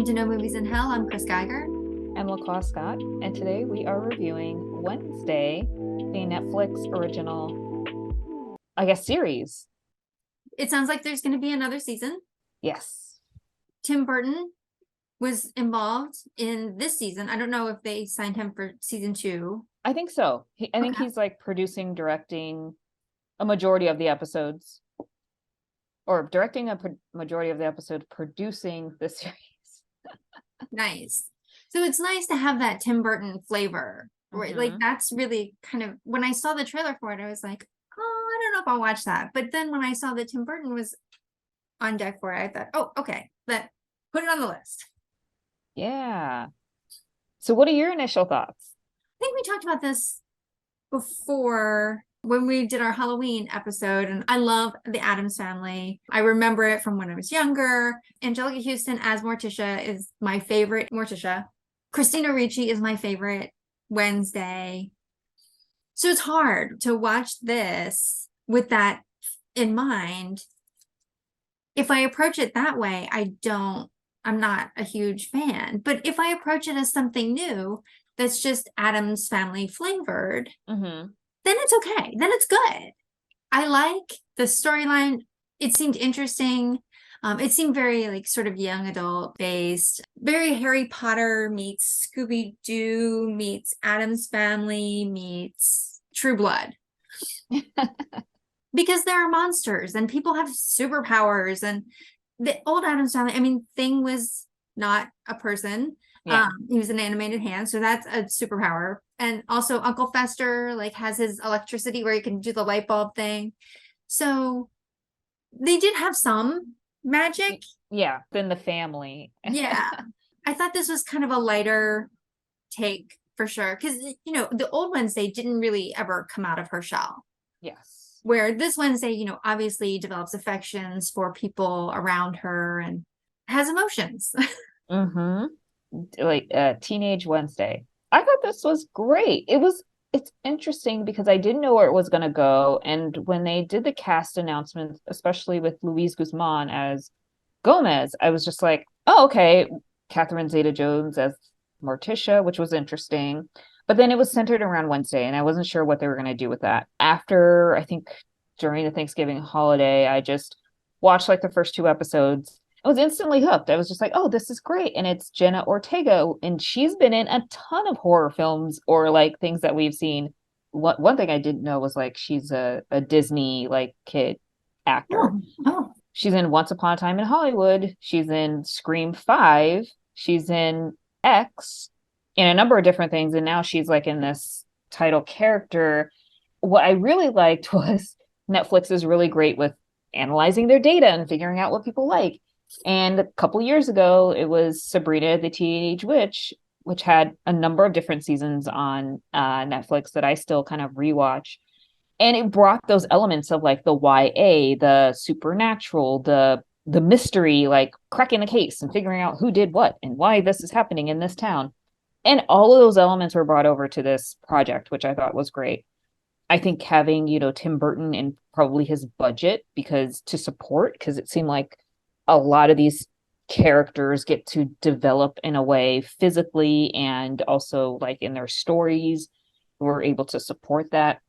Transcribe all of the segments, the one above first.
to No Movies in Hell. I'm Chris Geiger. I'm LaClaw Scott, and today we are reviewing Wednesday, the Netflix original, series. It sounds like there's going to be another season. Yes. Tim Burton was involved in this season. I don't know if they signed him for season 2. I think so. I think he's like producing, directing a majority of the episodes, or directing a majority of the episodes, producing the series. Nice. So it's nice to have that Tim Burton flavor, right? Mm-hmm. Like that's really kind of, when I saw the trailer for it, I was like, oh, I don't know if I'll watch that. But then when I saw that Tim Burton was on deck for it, I thought, oh, okay, put it on the list. Yeah. So what are your initial thoughts? I think we talked about this before when we did our Halloween episode, and I love the Addams Family. I remember it from when I was younger. Angelica Houston as Morticia is my favorite Morticia. Christina Ricci is my favorite Wednesday. So it's hard to watch this with that in mind. If I approach it that way, I'm not a huge fan. But if I approach it as something new that's just Addams Family flavored, Mm-hmm. then it's okay. Then it's good. I like the storyline. It seemed interesting. It seemed very like sort of young adult based, very Harry Potter meets Scooby Doo meets Addams Family meets True Blood. Because there are monsters and people have superpowers, and the old Addams Family, I mean, Thing was not a person. Yeah. He was an animated hand, so that's a superpower. And also Uncle Fester like has his electricity where he can do the light bulb thing. So they did have some magic. Yeah, then the family. Yeah. I thought this was kind of a lighter take for sure. Because, the old Wednesday didn't really ever come out of her shell. Yes. Where this Wednesday, obviously develops affections for people around her and has emotions. Mm-hmm. Like Teenage Wednesday. I thought this was great. It's interesting because I didn't know where it was going to go. And when they did the cast announcement, especially with Luis Guzman as Gomez, I was just like, oh, okay. Catherine Zeta-Jones as Morticia, which was interesting. But then it was centered around Wednesday, and I wasn't sure what they were going to do with that. After, I think, during the Thanksgiving holiday, I just watched like the first 2 episodes. I was instantly hooked. I was just like, oh, this is great. And it's Jenna Ortega, and she's been in a ton of horror films or like things that we've seen. One thing I didn't know was like she's a Disney like kid actor. Oh. She's in Once Upon a Time in Hollywood. She's in Scream 5. She's in X, in a number of different things. And now she's like in this title character. What I really liked was Netflix is really great with analyzing their data and figuring out what people like. And a couple years ago, it was Sabrina the Teenage Witch, which had a number of different seasons on Netflix that I still kind of rewatch. And it brought those elements of like the YA, the supernatural, the mystery, like cracking the case and figuring out who did what and why this is happening in this town. And all of those elements were brought over to this project, which I thought was great. I think having, Tim Burton and probably his budget because it seemed like a lot of these characters get to develop in a way physically and also like in their stories. We're able to support that.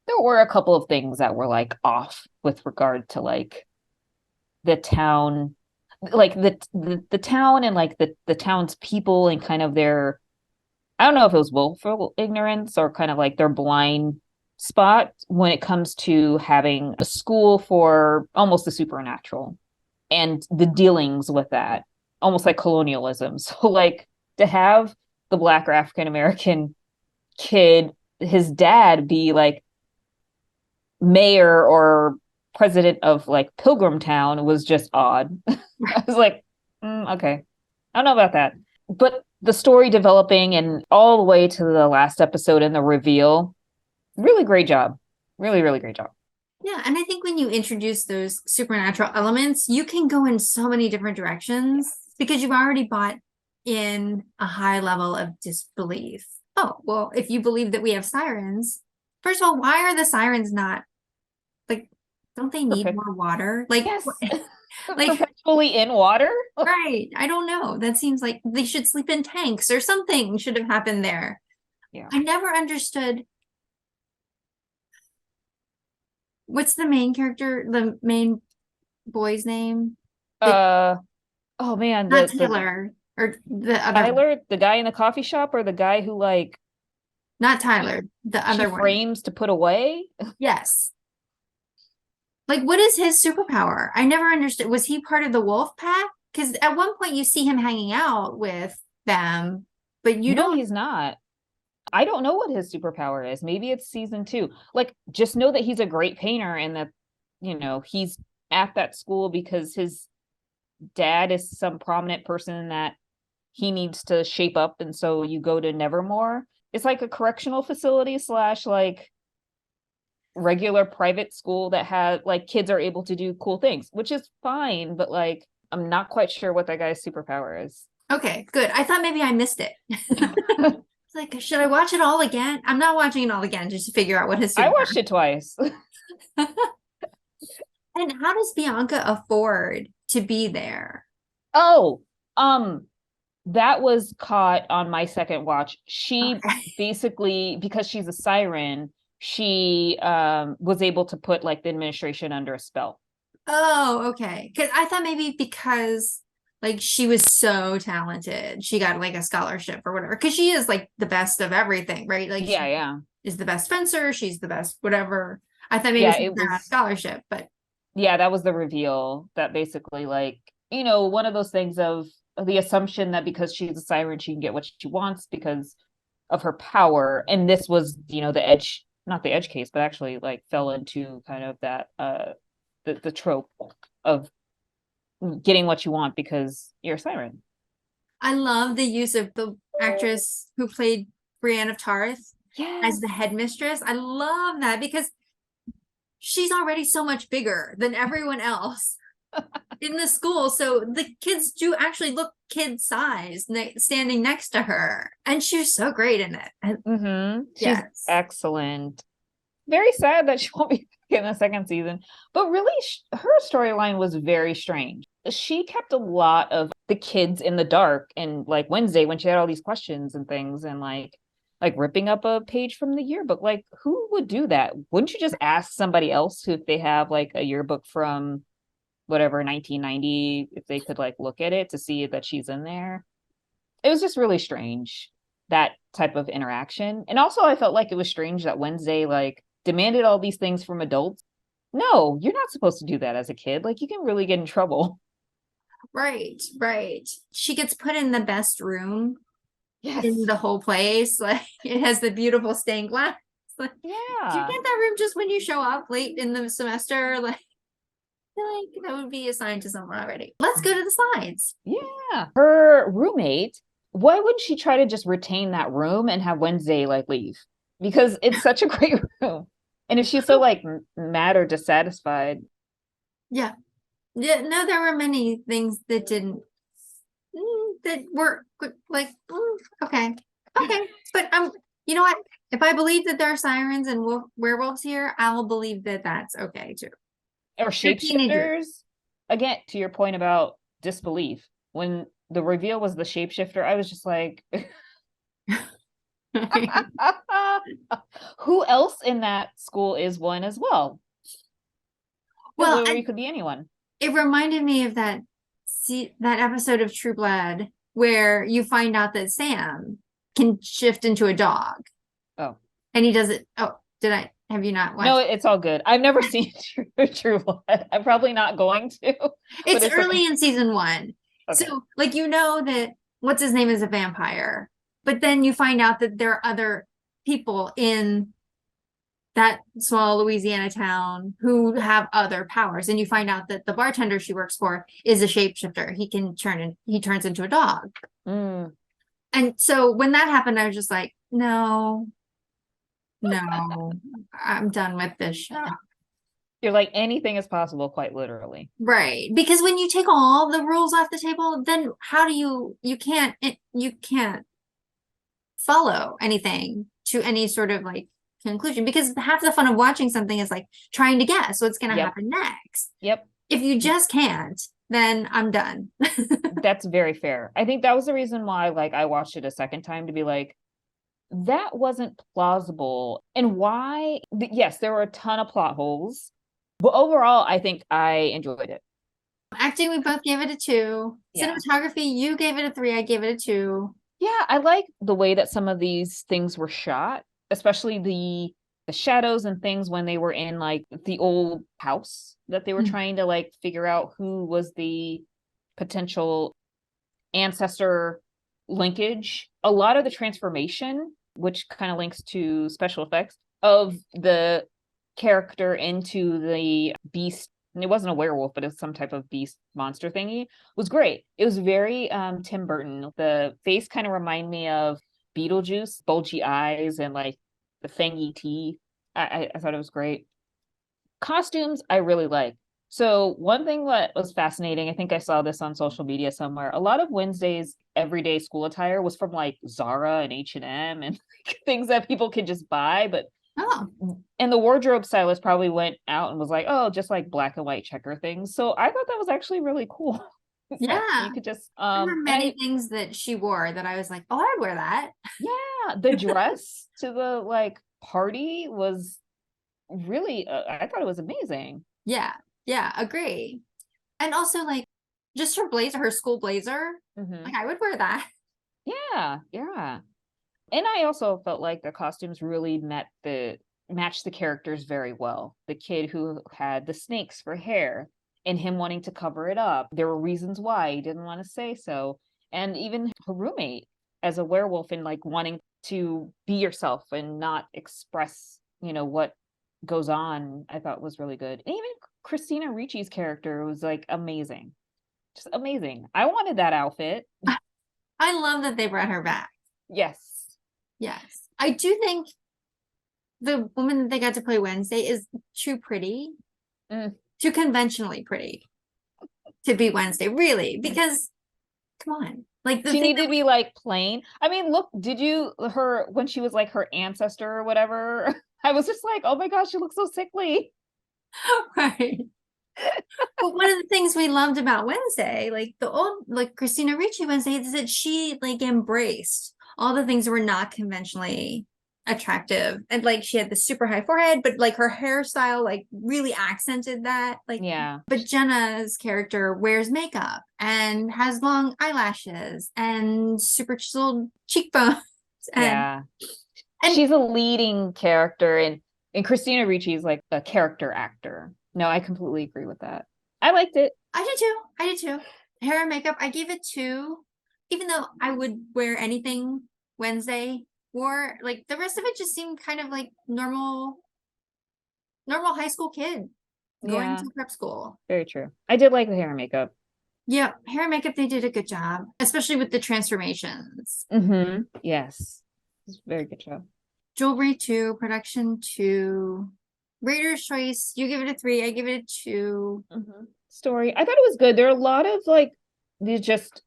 There were a couple of things that were like off with regard to like the town, like the town and like the town's people and kind of their, I don't know if it was willful ignorance or kind of like their blind spot when it comes to having a school for almost the supernatural and the dealings with that, almost like colonialism. So like to have the Black or African American kid, his dad be like mayor or president of like Pilgrim Town was just odd. I was like, okay, I don't know about that. But the story developing and all the way to the last episode and the reveal, really great job. Really, really great job. Yeah, and I think when you introduce those supernatural elements, you can go in so many different directions because you've already bought in a high level of disbelief. Oh, well, if you believe that we have sirens, first of all, why are the sirens not like, don't they need more water? Like, yes. Like, perpetually in water. right. I don't know. That seems like they should sleep in tanks or something should have happened there. Yeah. I never understood what's the main character, the main boy's name? The, Uh oh man, not the Taylor or the other one. Tyler, the guy in the coffee shop, or the guy who like Not Tyler, the she other one. frames to put away. Yes. Like, what is his superpower? I never understood. Was he part of the wolf pack? Because at one point you see him hanging out with them, but you No, don't. he's not. I don't know what his superpower is. Maybe it's season 2. Like, just know that he's a great painter and that, he's at that school because his dad is some prominent person that he needs to shape up. And so you go to Nevermore. It's like a correctional facility slash like regular private school that has like kids are able to do cool things, which is fine. But like, I'm not quite sure what that guy's superpower is. Okay, good. I thought maybe I missed it. It's like, should I watch it all again? I'm not watching it all again just to figure out what his I superpower. watched it twice. And how does Bianca afford to be there? Oh, that was caught on my second watch. She Okay. basically, because she's a siren, she was able to put like the administration under a spell. Oh, okay. Because I thought maybe because like she was so talented, she got like a scholarship or whatever. Because she is like the best of everything, right? Like Yeah, she yeah. is the best fencer, she's the best whatever. I thought maybe Yeah, she it got a was scholarship, but that was the reveal that basically like, one of those things of the assumption that because she's a siren, she can get what she wants because of her power. And this was, the edge, not the edge case, but actually like fell into kind of that the trope of getting what you want because you're a siren. I love the use of the actress who played Brienne of Tarth as Yes. the headmistress. I love that because she's already so much bigger than everyone else in the school. So the kids do actually look kid sized standing next to her. And she's so great in it. She's Yes. excellent. Very sad that she won't be back in the second season, but really her storyline was very strange. She kept a lot of the kids in the dark, and like Wednesday when she had all these questions and things and like ripping up a page from the yearbook. Like, who would do that? Wouldn't you just ask somebody else who, if they have like a yearbook from whatever 1990, if they could like look at it to see that she's in there? It was just really strange, that type of interaction. And also I felt like it was strange that Wednesday like demanded all these things from adults. No, you're not supposed to do that as a kid. Like, you can really get in trouble. Right, right. She gets put in the best room Yes. in the whole place. Like it has the beautiful stained glass. Like, Yeah. do you get that room just when you show up late in the semester? Like, I feel like that would be assigned to someone already. Let's go to the slides. Yeah. Her roommate, why wouldn't she try to just retain that room and have Wednesday like leave? Because it's such a great room. And if she's so like mad or dissatisfied. Yeah. Yeah, no, there were many things that didn't that were like okay. But you know what? If I believe that there are sirens and werewolves here, I'll believe that that's okay too. Or shapeshifters. Again, to your point about disbelief, when the reveal was the shapeshifter, I was just like, who else in that school is one as well? Well, literally could be anyone. It reminded me of that episode of True Blood where you find out that Sam can shift into a dog. Oh. And he does it. Oh, have you not watched? No, it's all good. I've never seen True Blood. I'm probably not going to. It's early in season 1. Okay. So like, that what's his name is a vampire, but then you find out that there are other people in that small Louisiana town who have other powers. And you find out that the bartender she works for is a shapeshifter. He turns into a dog. Mm. And so when that happened, I was just like, no, I'm done with this show. You're like, anything is possible, quite literally. Right. Because when you take all the rules off the table, then how do you can't follow anything to any sort of like conclusion, because half the fun of watching something is like trying to guess what's going to happen next. Yep. If you just can't, then I'm done. That's very fair. I think that was the reason why like I watched it a second time to be like, that wasn't plausible. And why? Yes, there were a ton of plot holes, but overall, I think I enjoyed it. Acting, we both gave it a 2. Yeah. Cinematography, you gave it a 3, I gave it a 2. Yeah, I like the way that some of these things were shot, especially the shadows and things when they were in like the old house that they were trying to like figure out who was the potential ancestor linkage. A lot of the transformation, which kind of links to special effects of the character into the beast, and it wasn't a werewolf, but it was some type of beast monster thingy, was great. It was very Tim Burton. The face kind of reminded me of Beetlejuice, bulgy eyes and like the fangy teeth. I thought it was great. Costumes I really like. So one thing that was fascinating, I think I saw this on social media somewhere. A lot of Wednesday's everyday school attire was from like Zara and H&M and like, things that people could just buy. But and the wardrobe stylist probably went out and was like, oh, just like black and white checker things. So I thought that was actually really cool. Yeah, you could just there were many things that she wore that I was like, oh, I'd wear that. Yeah, the dress to the like party was really I thought it was amazing. Yeah, agree. And also like just her blazer, her school blazer, like I would wear that. Yeah. And I also felt like the costumes really matched the characters very well. The kid who had the snakes for hair and him wanting to cover it up. There were reasons why he didn't want to say so. And even her roommate as a werewolf and like wanting to be yourself and not express, what goes on, I thought was really good. And even Christina Ricci's character was like amazing. Just amazing. I wanted that outfit. I love that they brought her back. Yes. I do think the woman that they got to play Wednesday is too pretty, too conventionally pretty to be Wednesday, really, because come on. Like she needed to be like plain. I mean, look, when she was like her ancestor or whatever, I was just like, oh my gosh, she looks so sickly. Right. But one of the things we loved about Wednesday, like the old, like Christina Ricci Wednesday, is that she like embraced all the things that were not conventionally attractive. And like she had the super high forehead, but like her hairstyle like really accented that. Like, yeah. But Jenna's character wears makeup and has long eyelashes and super chiseled cheekbones. And she's a leading character, and Christina Ricci is like a character actor. No, I completely agree with that. I liked it. I did too. Hair and makeup, I gave it 2. Even though I would wear anything Wednesday wore, like the rest of it just seemed kind of like normal high school kid going to prep school. Very true. I did like the hair and makeup. Yeah, hair and makeup, they did a good job, especially with the transformations. Yes. Very good job. Jewelry 2, production 2, Reader's Choice, you give it a 3, I give it a 2. Story, I thought it was good. There are a lot of like these just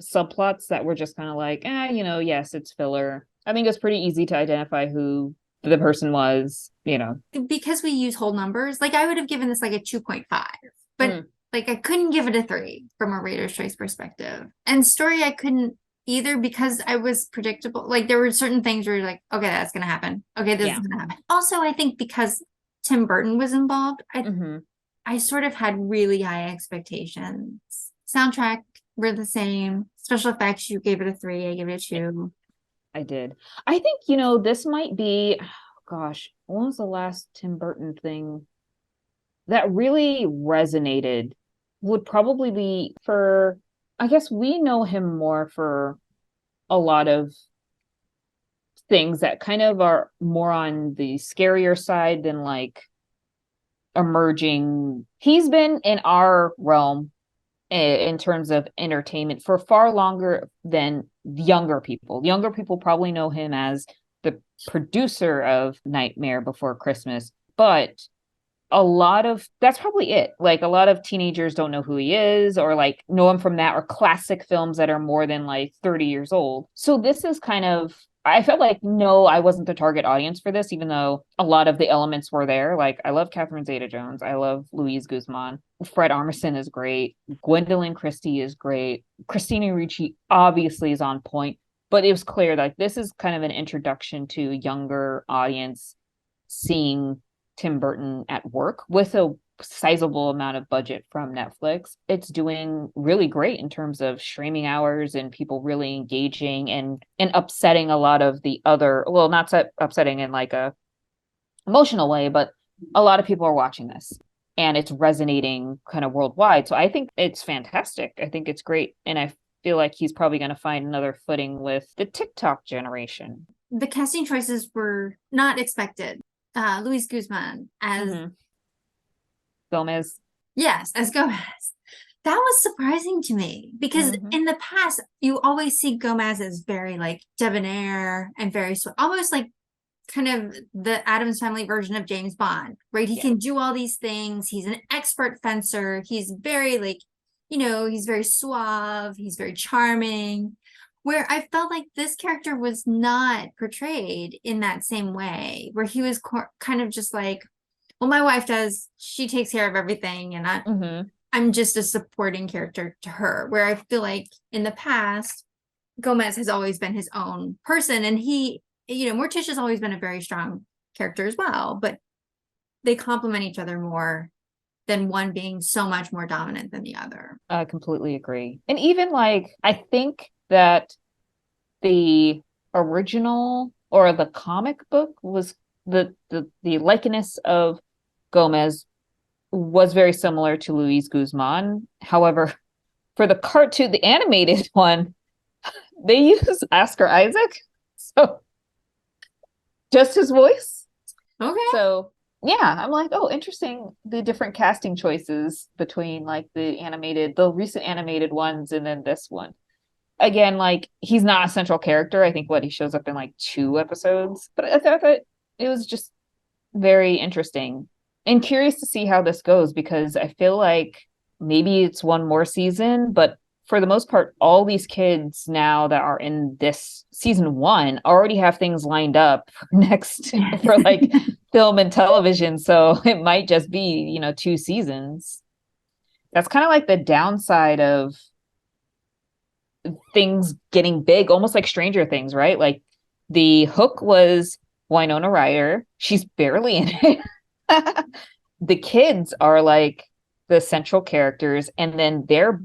subplots that were just kind of like, yes, it's filler. I think it's pretty easy to identify who the person was, because we use whole numbers. Like I would have given this like a 2.5, but like I couldn't give it a 3 from a Reader's Choice perspective. And story, I couldn't either because I was predictable. Like there were certain things where you're like, okay, that's gonna happen. Okay, this is gonna happen. Also, I think because Tim Burton was involved, I sort of had really high expectations. Soundtrack were the same. Special effects, you gave it a 3, I gave it a 2. I did. I think, this might be, gosh, when was the last Tim Burton thing that really resonated? Would probably be for, I guess we know him more for a lot of things that kind of are more on the scarier side than like emerging. He's been in our realm in terms of entertainment for far longer than younger people. Younger people probably know him as the producer of Nightmare Before Christmas, but that's probably it. Like a lot of teenagers don't know who he is or like know him from that or classic films that are more than like 30 years old. So this is kind of I felt like, no, I wasn't the target audience for this, even though a lot of the elements were there. Like, I love Catherine Zeta-Jones. I love Louise Guzman. Fred Armisen is great. Gwendolyn Christie is great. Christina Ricci obviously is on point. But it was clear that like, this is kind of an introduction to a younger audience seeing Tim Burton at work with a sizable amount of budget from Netflix. It's doing really great in terms of streaming hours and people really engaging and upsetting a lot of the other, well, not upsetting in like a emotional way, but a lot of people are watching this and it's resonating kind of worldwide. So I think it's fantastic. I think it's great. And I feel like he's probably going to find another footing with the TikTok generation. The casting choices were not expected. Luis Guzman as Gomez. Yes, as Gomez. That was surprising to me because in the past, you always see Gomez as very like debonair and very almost like kind of the Addams Family version of James Bond, right? He can do all these things. He's an expert fencer. He's very like, he's very suave. He's very charming. Where I felt like this character was not portrayed in that same way, where he was kind of just like, well, my wife does, she takes care of everything, and I'm just a supporting character to her. Where I feel like in the past, Gomez has always been his own person, and he, Morticia's always been a very strong character as well, but they complement each other more than one being so much more dominant than the other. I completely agree. And even like, I think that the original or the comic book was the likeness of Gomez was very similar to Luis Guzman. However, for the cartoon, the animated one, they use Oscar Isaac. So just his voice. Okay. So yeah, I'm like, oh, interesting. The different casting choices between like the recent animated ones and then this one. Again, like he's not a central character. I think he shows up in like 2 episodes, but I thought that it was just very interesting and curious to see how this goes because I feel like maybe it's one more season, but for the most part, all these kids now that are in this season 1 already have things lined up for like film and television. So it might just be, 2 seasons. That's kind of like the downside of things getting big, almost like Stranger Things, right? Like the hook was Winona Ryder. She's barely in it. The kids are like the central characters, and then they're,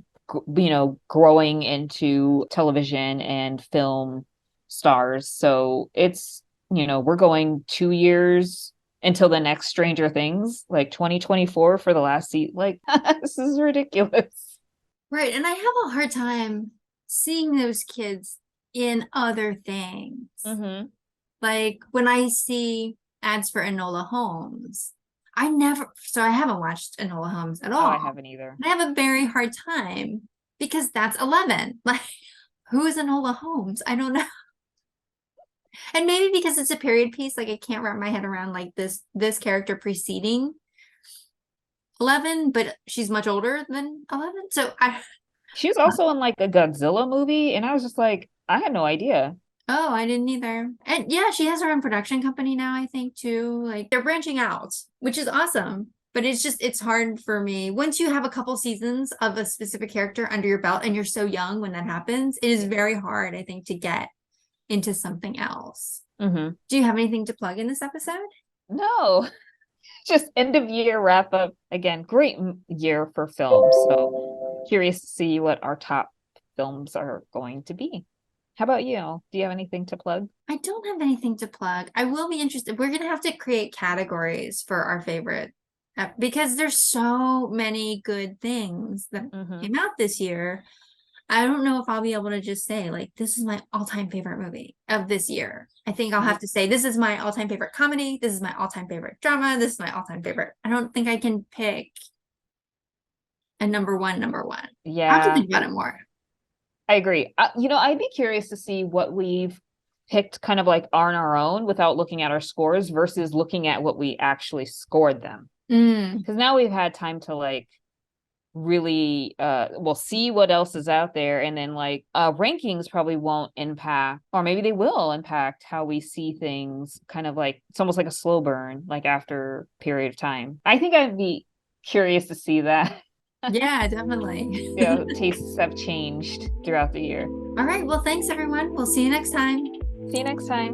growing into television and film stars. So it's, we're going 2 years until the next Stranger Things, like 2024 for the last season. Like, this is ridiculous. Right. And I have a hard time seeing those kids in other things. Like when I see ads for Enola Holmes, I haven't watched Enola Holmes at all. I haven't either. I have a very hard time because that's 11. Like, who is Enola Holmes? I don't know. And maybe because it's a period piece, like I can't wrap my head around like this character preceding 11, but she's much older than 11. So She's also in like a Godzilla movie, and I was just like, I had no idea. Oh, I didn't either. And yeah, she has her own production company now, I think, too. Like they're branching out, which is awesome. But it's hard for me. Once you have a couple seasons of a specific character under your belt and you're so young when that happens, it is very hard, I think, to get into something else. Do you have anything to plug in this episode? No. Just end of year wrap up. Again, great year for films. So curious to see what our top films are going to be. How about you? Do you have anything to plug? I don't have anything to plug. I will be interested. We're going to have to create categories for our favorite because there's so many good things that came out this year. I don't know if I'll be able to just say like, this is my all-time favorite movie of this year. I think I'll have to say, this is my all-time favorite comedy. This is my all-time favorite drama. This is my all-time favorite. I don't think I can pick a number one. Yeah. I have to think about it more. I agree. I'd be curious to see what we've picked kind of like on our own without looking at our scores versus looking at what we actually scored them. Because now we've had time to like really we'll see what else is out there, and then like rankings probably won't impact, or maybe they will impact how we see things, kind of like it's almost like a slow burn, like after a period of time. I think I'd be curious to see that. Yeah, definitely. Tastes have changed throughout the year. All right. Well, thanks everyone. We'll see you next time. See you next time.